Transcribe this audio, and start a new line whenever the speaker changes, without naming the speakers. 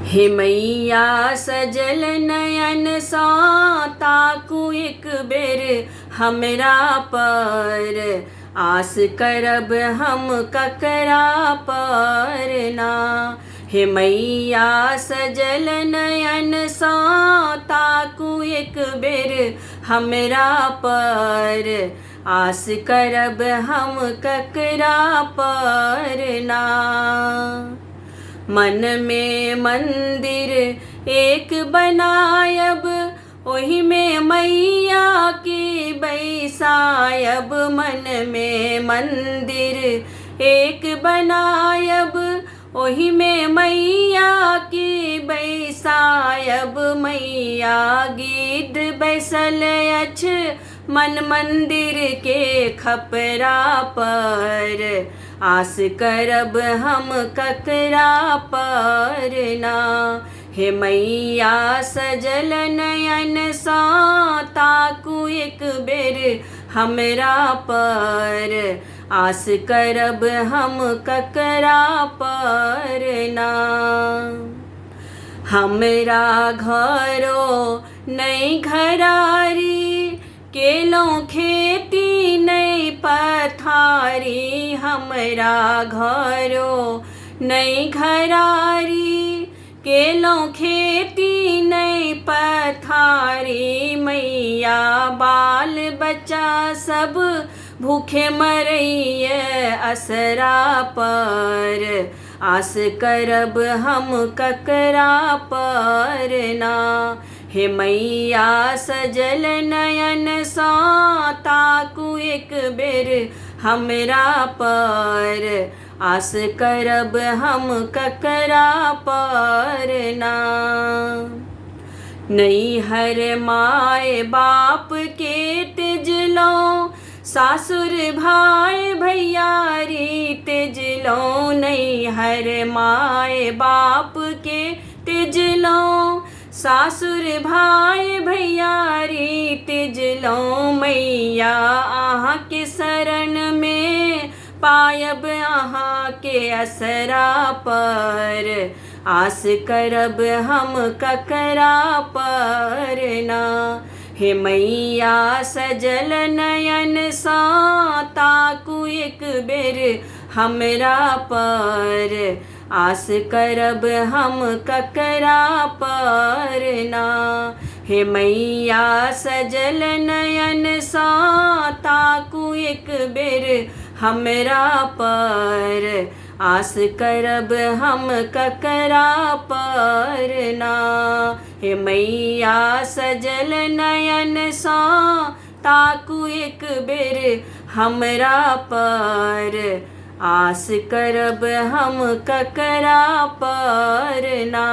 हे मैया सजल नयन सा ताकू एक बेर हमरा पर, आस करब हम ककरा पर ना। हे मैया सजल नयन सा ताकू एक बेर हमरा पर, आस करब हम ककरा पर ना। मन में मंदिर एक बनायब, ओहि में मैया की बैसायब। मन में मंदिर एक बनायब, ओहि में मैया की बैसायब। मैया गिद्ध बैसल अछ मन मंदिर के खपरा पर, आस करब हम ककरा पर ना। हे मैया सजल नयन सा ताकू एक बेर हमरा पर, आस करब हम ककरा पर ना। हमरा घरो नहीं घरारी, केलो खेती नहीं पथारी। हमरा घरो नहीं घरारी, केलो खेती नहीं पथारी। मैया बाल बच्चा सब भूखे मरइए असरा पर, आस करब हम ककरा पर ना। हे मैया सजल नयन सा ताकू एक बेर हमरा पर, आस करब हम ककरा पर ना। नैहर माय बाप के त्यजलो, सासुर भाई भैयारी त्यजलो। नैहर माय बाप के त्यजलो, सासुर भाई भैयारी त्यजलो। मैया आहाँ के शरण में पायब आहाँ के असरा पर, आस करब हम ककरा पर ना। हे मैया सजल नयन सा ताकू एक बेर हमरा पर, आस करब हम ककरा पर ना। हे मैया सजल नयन सा ताकू एक बेर हमरा पर, आस करब हम ककरा पर ना। हे मैया सजल नयन सा ताकू एक बेर हमरा पर, आस करब हम ककरा पर ना।